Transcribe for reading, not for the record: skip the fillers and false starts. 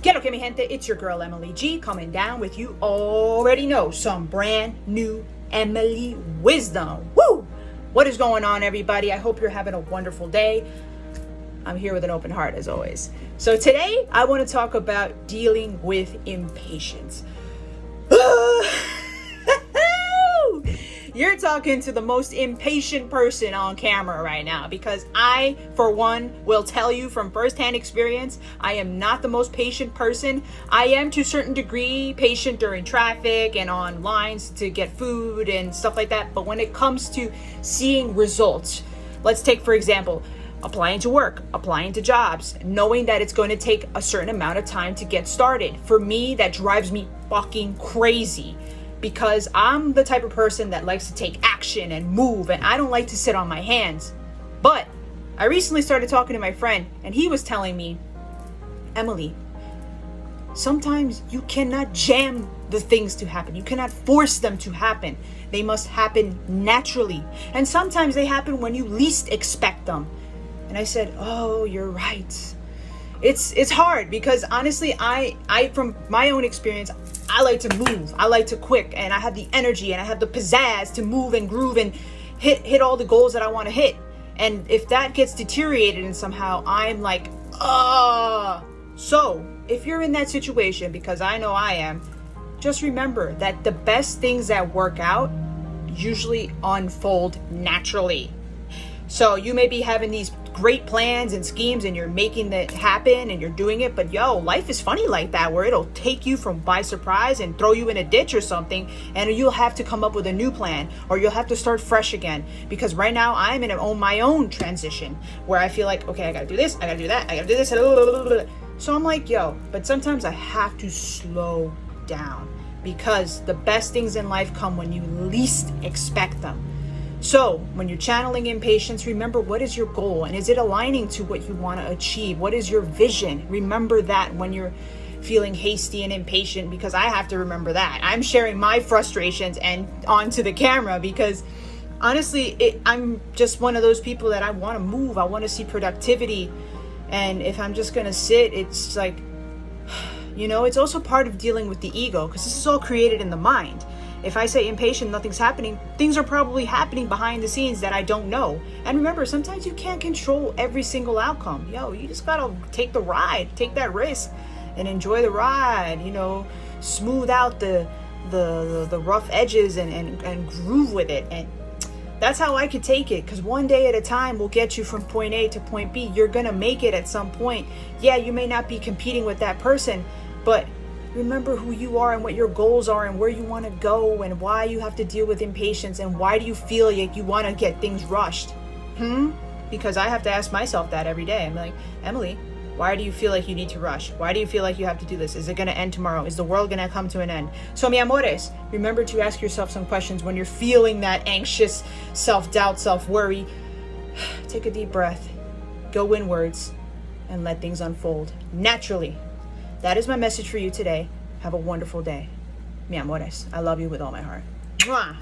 Get okay, mi gente, it's your girl Emeli G coming down with you already know some brand new Emeli wisdom. Woo! What is going on, everybody? I hope you're having a wonderful day. I'm here with an open heart as always. So today I want to talk about dealing with impatience. You're talking to the most impatient person on camera right now, because I, for one, will tell you from firsthand experience, I am not the most patient person. I am to a certain degree patient during traffic and on lines to get food and stuff like that. But when it comes to seeing results, let's take, for example, applying to work, applying to jobs, knowing that it's going to take a certain amount of time to get started. For me, that drives me fucking crazy, because I'm the type of person that likes to take action and move, and I don't like to sit on my hands. But I recently started talking to my friend, and he was telling me, Emeli, sometimes you cannot jam the things to happen. You cannot force them to happen. They must happen naturally. And sometimes they happen when you least expect them. And I said, oh, you're right. It's hard, because honestly, I from my own experience, I like to move. I like to quick, and I have the energy and I have the pizzazz to move and groove and hit all the goals that I want to hit. And if that gets deteriorated and somehow I'm like, So if you're in that situation, because I know I am, just remember that the best things that work out usually unfold naturally. So you may be having these great plans and schemes and you're making that happen and you're doing it, but life is funny like that, where it'll take you by surprise and throw you in a ditch or something, and you'll have to come up with a new plan, or you'll have to start fresh again. Because right now I'm in my own transition where I feel like, okay, I gotta do this, I gotta do that, I gotta do this, so I'm like, but sometimes I have to slow down, because the best things in life come when you least expect them. So when you're channeling impatience, remember, what is your goal, and is it aligning to what you want to achieve? What is your vision? Remember that when you're feeling hasty and impatient, because I have to remember that. I'm sharing my frustrations and onto the camera, because honestly, I'm just one of those people that I want to move. I want to see productivity. And if I'm just going to sit, it's like, it's also part of dealing with the ego, because this is all created in the mind. If I say impatient, nothing's happening, things are probably happening behind the scenes that I don't know. And remember, sometimes you can't control every single outcome. You just gotta take the ride, take that risk, and enjoy the ride. Smooth out the rough edges and groove with it. And that's how I could take it, because one day at a time will get you from point A to point B. You're gonna make it at some point. Yeah, you may not be competing with that person, but remember who you are and what your goals are and where you want to go and why you have to deal with impatience, and why do you feel like you want to get things rushed? Because I have to ask myself that every day. I'm like, Emeli, why do you feel like you need to rush? Why do you feel like you have to do this? Is it going to end tomorrow? Is the world going to come to an end? So, mi amores, remember to ask yourself some questions when you're feeling that anxious self-doubt, self-worry. Take a deep breath, go inwards, and let things unfold naturally. That is my message for you today. Have a wonderful day. Mi amores, I love you with all my heart. Mwah.